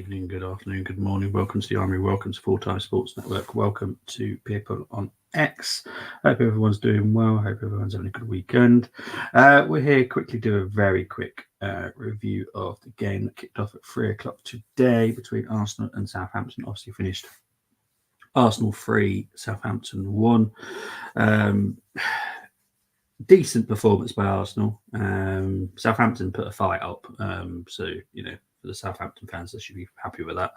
evening, good afternoon, good morning. Welcome to the Army. Welcome to Full Time Sports Network. Welcome to people on X. Hope everyone's doing well. Hope everyone's having a good weekend. We're here quickly do a very quick review of the game that kicked off at 3 o'clock today between Arsenal and Southampton. Obviously finished Arsenal 3, Southampton 1. Decent performance by Arsenal. Southampton put a fight up, so for the Southampton fans, they should be happy with that.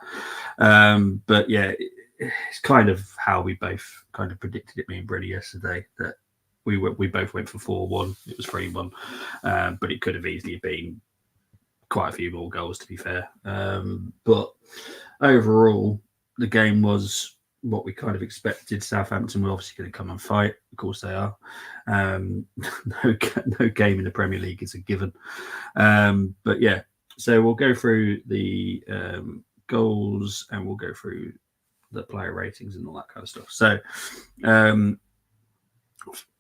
But yeah, it's kind of how we both kind of predicted it, me and Brady, yesterday, that we both went for 4-1. It was 3-1, but it could have easily been quite a few more goals, to be fair. But overall, the game was what we kind of expected. Southampton were obviously going to come and fight. Of course they are. No game in the Premier League is a given. But yeah, so we'll go through the goals and we'll go through the player ratings and all that kind of stuff. So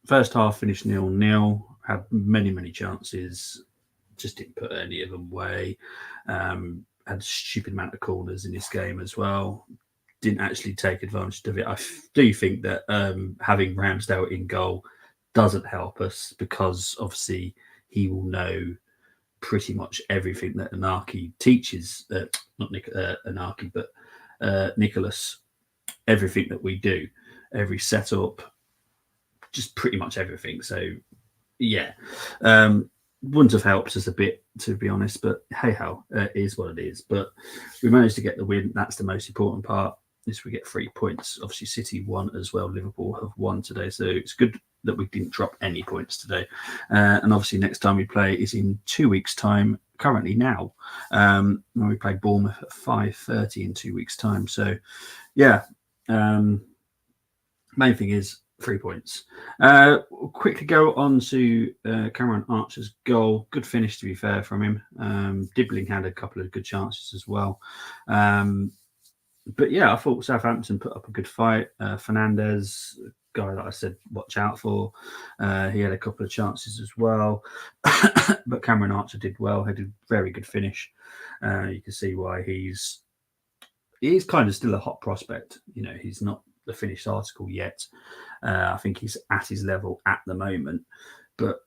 first half finished 0-0. Had many chances. Just didn't put any of them away. Had a stupid amount of corners in this game as well. Didn't actually take advantage of it. I do think that having Ramsdale in goal doesn't help us, because obviously he will know pretty much everything that Anarchy teaches. Not Anarchy, but Nicholas. Everything that we do, every setup, just pretty much everything. So yeah, wouldn't have helped us a bit, to be honest. But hey ho, it is what it is. But we managed to get the win. That's the most important part. Is we get 3 points. Obviously, City won as well. Liverpool have won today, so it's good that we didn't drop any points today. And obviously, next time we play is in 2 weeks' time. Currently now, when we play Bournemouth at 5:30 in 2 weeks' time. So, yeah, main thing is 3 points. We'll quickly go on to Cameron Archer's goal. Good finish, to be fair, from him. Dibbling had a couple of good chances as well. But yeah, I thought Southampton put up a good fight. Fernandez, guy that I said watch out for, he had a couple of chances as well. But Cameron Archer did well. Had a very good finish. You can see why he's kind of still a hot prospect. He's not the finished article yet. I think he's at his level at the moment, but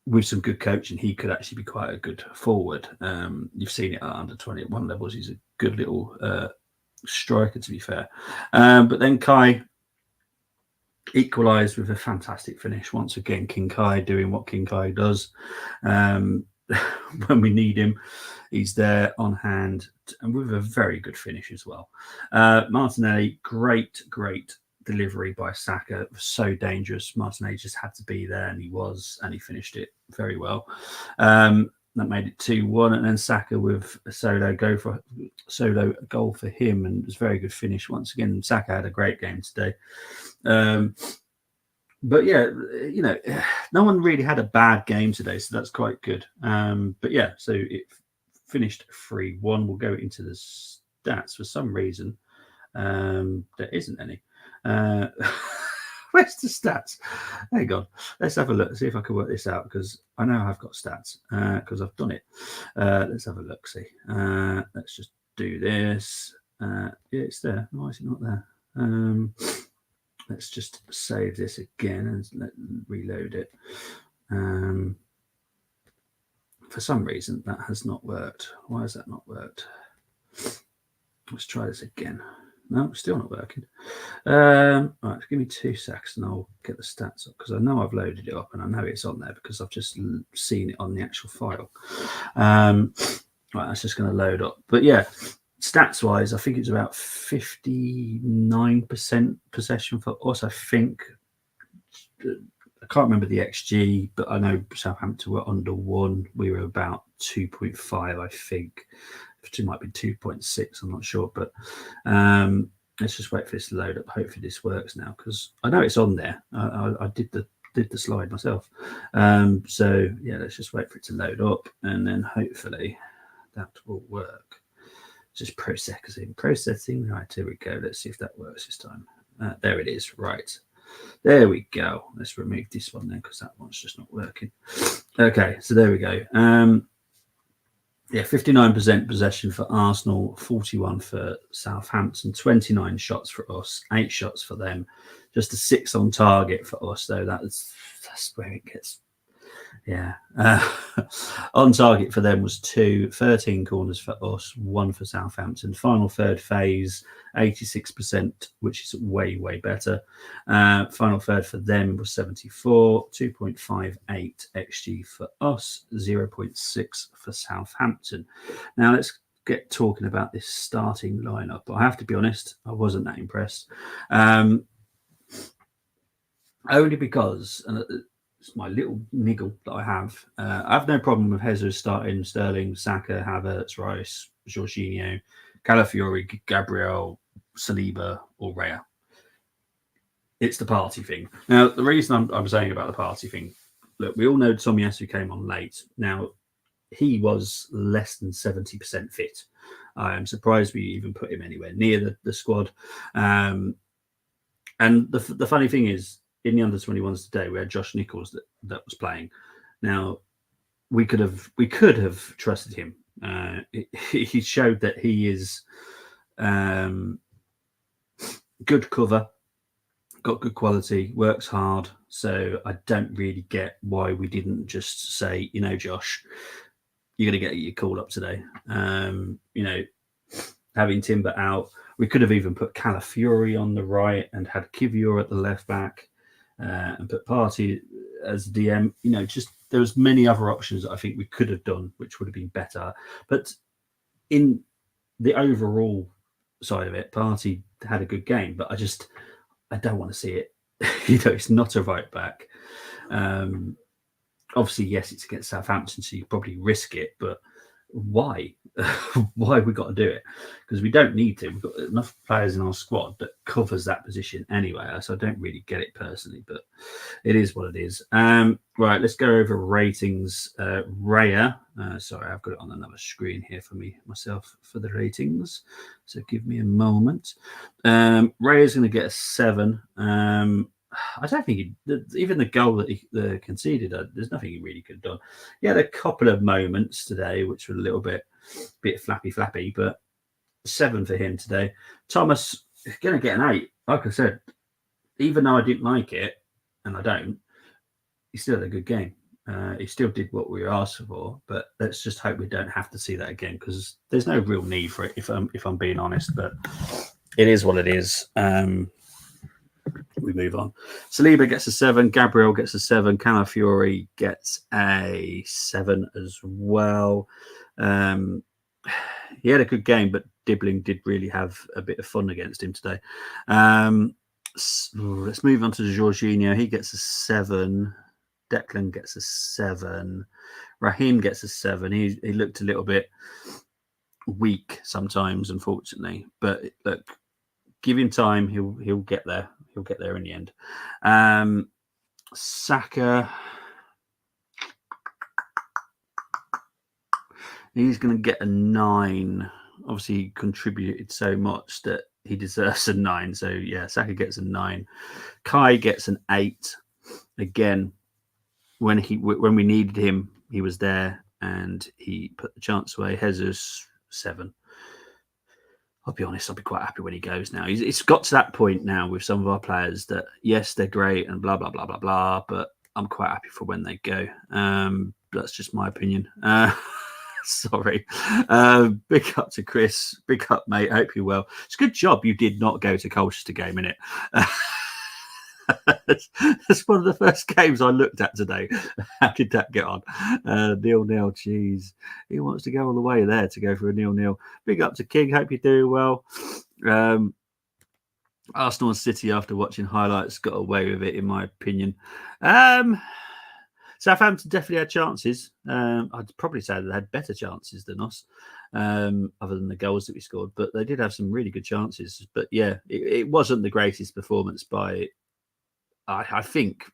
with some good coaching, he could actually be quite a good forward. You've seen it at under 21 levels. He's a good little striker, to be fair. But then Kai equalised with a fantastic finish. Once again, King Kai doing what King Kai does. When we need him, he's there on hand, and with a very good finish as well. Martinelli, great delivery by Saka. It was so dangerous. Martinelli just had to be there, and he finished it very well. That made it 2-1, and then Saka with a solo goal for him, and it was a very good finish once again. Saka had a great game today. But yeah, no one really had a bad game today, so that's quite good. But yeah, so it finished 3-1. We'll go into the stats. For some reason, there isn't any. Where's the stats? Hang on. Let's have a look. See if I can work this out, because I know I've got stats because I've done it. Let's have a look. See. Let's just do this. Yeah, it's there. Why is it not there? Let's just save this again and reload it. For some reason, that has not worked. Why has that not worked? Let's try this again. No, still not working. Right, give me 2 seconds and I'll get the stats up, because I know I've loaded it up and I know it's on there because I've just seen it on the actual file. Right, that's just going to load up. But yeah, stats wise, I think it's about 59% possession for us. I think, I can't remember the XG, but I know Southampton were under 1. We were about 2.5, I think. It might be 2.6, I'm not sure, but let's just wait for this to load up. Hopefully this works now, because I know it's on there. I did the slide myself. So yeah, let's just wait for it to load up, and then hopefully that will work. Just processing. Right, here we go. Let's see if that works this time. There it is. Right, there we go. Let's remove this one then, because that one's just not working. Okay, so there we go. Yeah, 59% possession for Arsenal, 41 for Southampton, 29 shots for us, 8 shots for them, just a 6 on target for us, though. That's where it gets. Yeah. On target for them was 2, 13 corners for us, 1 for Southampton. Final third phase, 86%, which is way, way better. Final third for them was 74, 2.58 XG for us, 0.6 for Southampton. Now let's get talking about this starting lineup. I have to be honest, I wasn't that impressed. Only because, and it's my little niggle that I have no problem with Jesus starting Sterling, Saka, Havertz, Rice, Jorginho, Calafiori, Gabriel, Saliba, or Raya. It's the party thing. Now, the reason I'm saying about the party thing, look, we all know Tomiyasu came on late. Now, he was less than 70% fit. I am surprised we even put him anywhere near the squad. And the funny thing is, in the under-21s today, we had Josh Nichols that was playing. Now, we could have trusted him. He showed that he is good cover, got good quality, works hard. So I don't really get why we didn't just say, Josh, you're going to get your call up today. Having Timber out, we could have even put Calafiori on the right and had Kivior at the left back. And put Partey as DM. Just there was many other options that I think we could have done, which would have been better. But in the overall side of it, Partey had a good game, but I don't want to see it. It's not a right back. Obviously, yes, it's against Southampton, so you probably risk it, but why? Why have we got to do it? Because we don't need to. We've got enough players in our squad that covers that position anyway. So I don't really get it personally, but it is what it is. Right, let's go over ratings. Raya, sorry, I've got it on another screen here for myself for the ratings. So give me a moment. Raya's going to get a 7. I don't think even the goal that he conceded, there's nothing he really could have done. He had a couple of moments today which were a little bit flappy, but 7 for him today. Thomas is going to get an 8. Like I said, even though I didn't like it, and I don't, he still had a good game. He still did what we were asked for, but let's just hope we don't have to see that again, because there's no real need for it, if I'm being honest. But it is what it is. We move on. Saliba gets a 7. Gabriel gets a 7. Calafiori gets a 7 as well. He had a good game, but Dibbling did really have a bit of fun against him today. Let's move on to Jorginho. He gets a 7. Declan gets a 7. Raheem gets a 7. He looked a little bit weak sometimes, unfortunately. But look, give him time. He'll get there. He'll get there in the end. Saka, he's going to get a 9. Obviously, he contributed so much that he deserves a 9. So, yeah, Saka gets a 9. Kai gets an 8. Again, when we needed him, he was there and he put the chance away. Jesus, 7. I'll be honest, I'll be quite happy when he goes now. It's got to that point now with some of our players that, yes, they're great and blah, blah, blah, blah, blah, but I'm quite happy for when they go. That's just my opinion. Sorry. Big up to Chris. Big up, mate. Hope you're well. It's a good job you did not go to Colchester game, innit? That's one of the first games I looked at today. How did that get on? 0-0, jeez. He wants to go all the way there to go for a 0-0. Big up to King. Hope you're doing well. Arsenal and City, after watching highlights, got away with it, in my opinion. Southampton definitely had chances. I'd probably say they had better chances than us, other than the goals that we scored. But they did have some really good chances. But yeah, it wasn't the greatest performance by... I think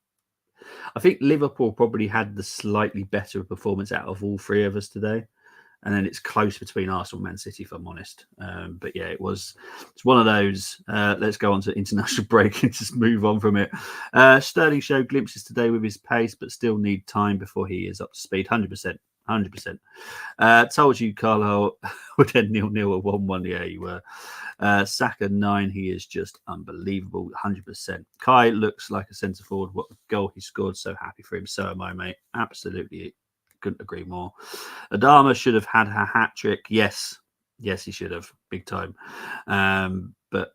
Liverpool probably had the slightly better performance out of all three of us today, and then it's close between Arsenal and Man City, if I'm honest. But yeah, it's one of those. Let's go on to international break and just move on from it. Sterling showed glimpses today with his pace, but still need time before he is up to speed. 100%. 100%. Told you Carlisle would end 0-0 at 1-1. Yeah, you were. Saka 9, he is just unbelievable, 100%. Kai looks like a centre forward. What a goal he scored! So happy for him. So am I, mate. Absolutely, couldn't agree more. Adama should have had a hat trick. Yes, he should have, big time. But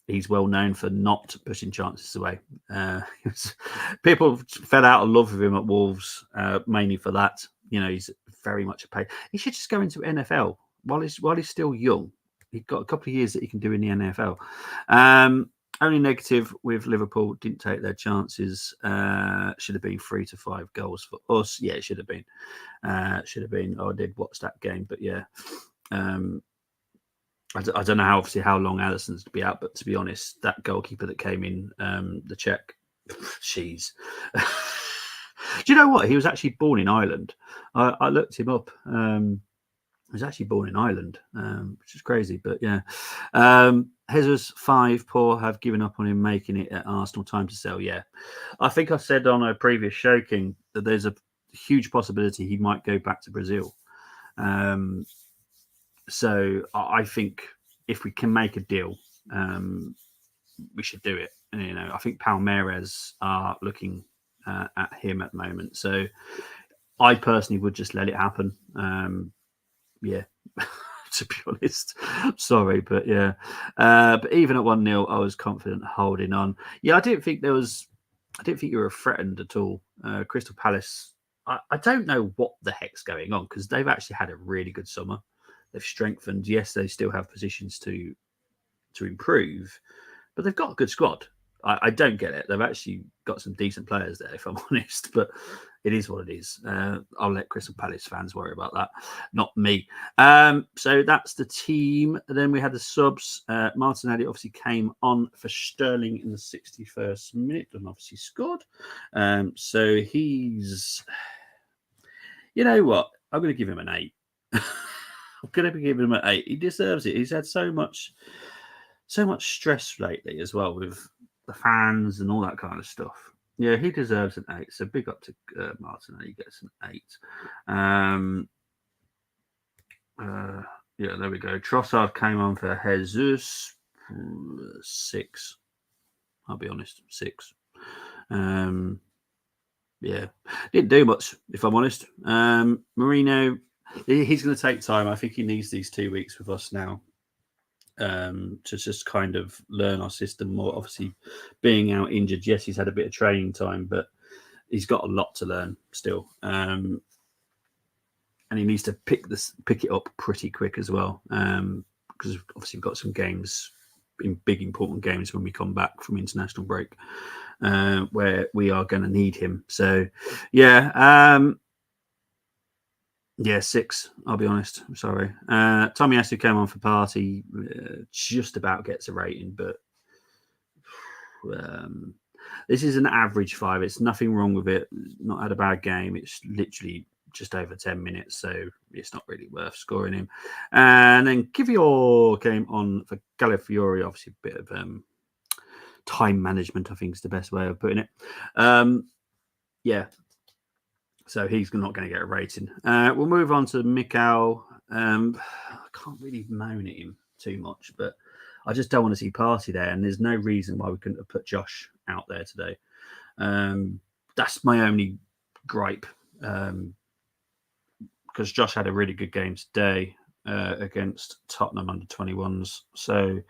he's well known for not pushing chances away. People fell out of love with him at Wolves, mainly for that. He's very much a pain. He should just go into NFL while he's still young. He's got a couple of years that he can do in the NFL. Only negative with Liverpool, didn't take their chances. Should have been 3 to 5 goals for us. Yeah, it should have been. Should have been. I did watch that game, but yeah. I don't know how long Alisson's to be out, but to be honest, that goalkeeper that came in, the Czech, she's. Do you know what? He was actually born in Ireland. I looked him up. He was actually born in Ireland, which is crazy, but yeah. Jesus 5, poor, have given up on him making it at Arsenal. Time to sell. Yeah, I think I said on a previous show, King, that there's a huge possibility he might go back to Brazil. So I think if we can make a deal, we should do it. And, I think Palmeiras are looking at him at the moment. So I personally would just let it happen. Yeah, to be honest. Sorry, but yeah. But even at 1-0, I was confident holding on. Yeah, I didn't think you were threatened at all. Crystal Palace, I don't know what the heck's going on, because they've actually had a really good summer. They've strengthened. Yes, they still have positions to improve, but they've got a good squad. I don't get it. They've actually got some decent players there, if I'm honest, but it is what it is. I'll let Crystal Palace fans worry about that, not me. So that's the team. Then we had the subs. Martinelli obviously came on for Sterling in the 61st minute and obviously scored. So he's, you know what? I'm going to give him an 8. I'm going to give him an 8. He deserves it. He's had so much stress lately as well with the fans and all that kind of stuff. Yeah, he deserves an 8. So big up to Martinelli. He gets an 8. Yeah, there we go. Trossard came on for Jesus. 6. I'll be honest, 6. Yeah, didn't do much, if I'm honest. Marino, he's going to take time. I think he needs these 2 weeks with us now to just kind of learn our system more. Obviously, being out injured, yes, he's had a bit of training time, but he's got a lot to learn still. And he needs to pick it up pretty quick as well, because obviously we've got some games, big important games when we come back from international break, where we are going to need him. So, yeah. Yeah, 6. I'll be honest. I'm sorry. Tomiyasu came on for Party. Just about gets a rating, but this is an average 5. It's nothing wrong with it. Not had a bad game. It's literally just over 10 minutes, so it's not really worth scoring him. And then Kivior came on for Calafiori. Obviously, a bit of time management, I think, is the best way of putting it. Yeah. So he's not going to get a rating. We'll move on to Mikal. I can't really moan at him too much, but I just don't want to see Party there. And there's no reason why we couldn't have put Josh out there today. That's my only gripe. Because Josh had a really good game today against Tottenham under 21s. So,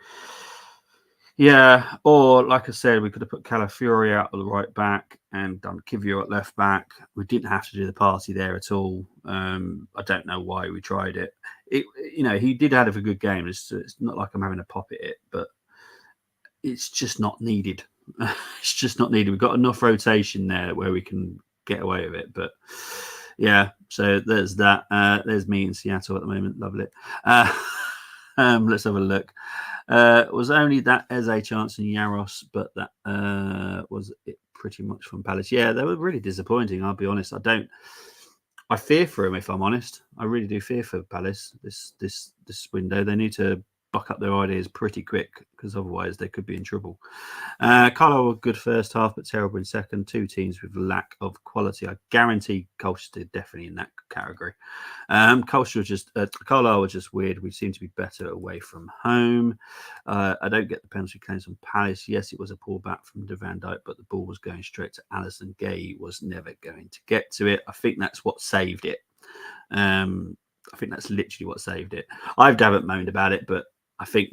yeah, or like I said, we could have put Calafiori out at the right back and done Kivior at left back. We didn't have to do the Party there at all. I don't know why we tried it. He did have a good game. It's not like I'm having a pop at it, but it's just not needed. It's just not needed. We've got enough rotation there where we can get away with it. But yeah, so there's that. There's me in Seattle at the moment. Lovely it. Let's have a look. Was only that Eze chance and Yaros, but that was it pretty much from Palace. Yeah, they were really disappointing. I'll be honest. I fear for him, if I'm honest. I really do fear for Palace this window. They need to buck up their ideas pretty quick, because otherwise they could be in trouble. Carlisle were good first half, but terrible in second. Two teams with lack of quality. I guarantee Colchester definitely in that category. Carlisle was just weird. We seem to be better away from home. I don't get the penalty claims on Palace. Yes, it was a pullback from De Van Dijk, but the ball was going straight to Alisson. Gay was never going to get to it. I think that's what saved it. I think that's literally what saved it. I haven't moaned about it, but I think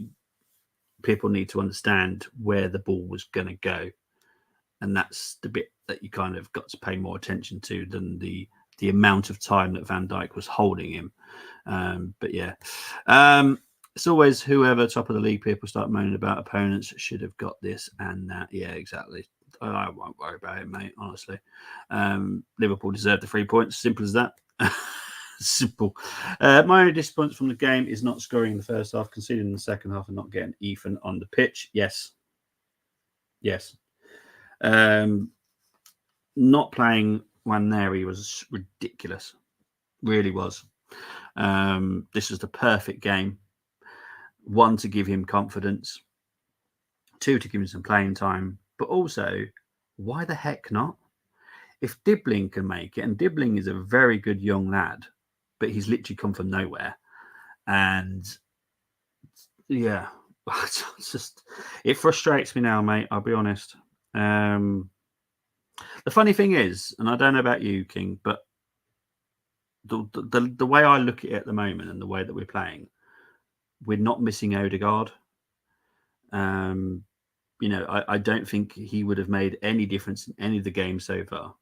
people need to understand where the ball was going to go. And that's the bit that you kind of got to pay more attention to than the amount of time that Van Dijk was holding him. But yeah, it's always whoever top of the league people start moaning about opponents should have got this and that. Yeah, exactly. I won't worry about it, mate, honestly. Liverpool deserved the 3 points. Simple as that. Simple. My only disappointment from the game is not scoring in the first half, conceding in the second half, and not getting Ethan on the pitch. Yes. Not playing Nwaneri was ridiculous. Really was. This was the perfect game. 1, to give him confidence. 2, to give him some playing time. But also, why the heck not? If Dibbling can make it, and Dibbling is a very good young lad, but he's literally come from nowhere. And yeah, it frustrates me now, mate. I'll be honest. The funny thing is, and I don't know about you, King, but the way I look at it at the moment and the way that we're playing, we're not missing Odegaard. I don't think he would have made any difference in any of the games so far.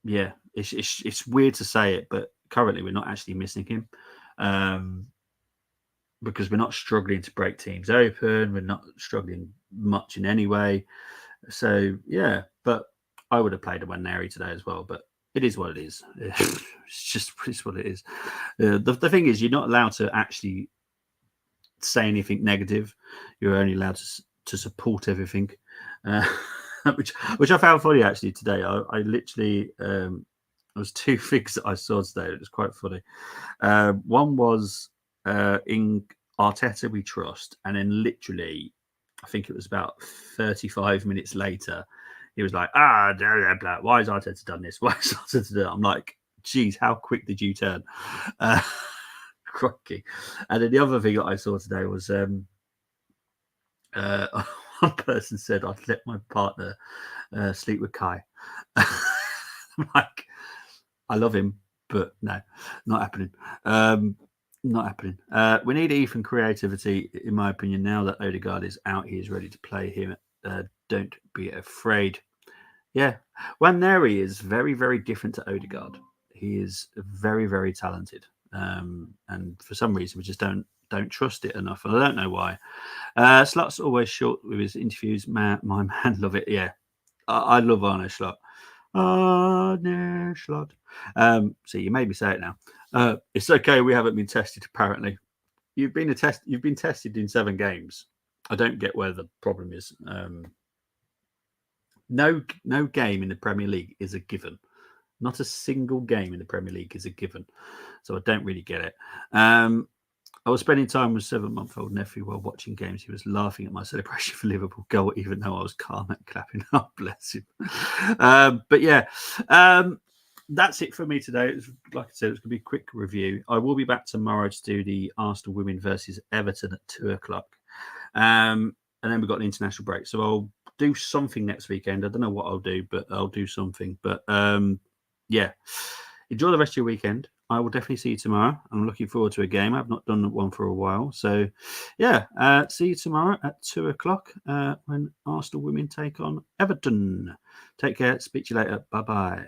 Yeah, it's weird to say it, but currently we're not actually missing him, because we're not struggling to break teams open. We're not struggling much in any way. So yeah, but I would have played a Nwaneri today as well. But it is what it is. It's what it is. The thing is, you're not allowed to actually say anything negative. You're only allowed to support everything. Which I found funny actually today. I literally there was 2 things that I saw today. It was quite funny. One was in Arteta we trust, and then literally, I think it was about 35 minutes later, he was like, blah, blah, blah. Why has Arteta done this? Why has Arteta done it? I'm like, geez, how quick did you turn? Crikey. And then the other thing that I saw today was one person said, I'd let my partner sleep with Kai. Like, I love him, but no, not happening. Not happening. We need Ethan creativity, in my opinion. Now that Odegaard is out, he is ready to play him. Don't be afraid. Yeah, Nwaneri is very, very different to Odegaard. He is very, very talented. And for some reason, we just don't trust it enough. And I don't know why. Slot's always short with his interviews. My man, love it. Yeah, I love Arne Slot. Arne Slot. See, you made me say it now. It's okay. We haven't been tested. Apparently, you've been tested in 7 games. I don't get where the problem is. No game in the Premier League is a given. Not a single game in the Premier League is a given. So I don't really get it. I was spending time with 7-month-old nephew while watching games. He was laughing at my celebration for Liverpool goal, even though I was calm and clapping up. Bless him. But yeah, that's it for me today. Like I said, it's going to be a quick review. I will be back tomorrow to do the Arsenal women versus Everton at 2:00. And then we've got an international break. So I'll do something next weekend. I don't know what I'll do, but I'll do something. But yeah, enjoy the rest of your weekend. I will definitely see you tomorrow. I'm looking forward to a game. I've not done one for a while. So, yeah, see you tomorrow at 2:00 when Arsenal women take on Everton. Take care. Speak to you later. Bye-bye.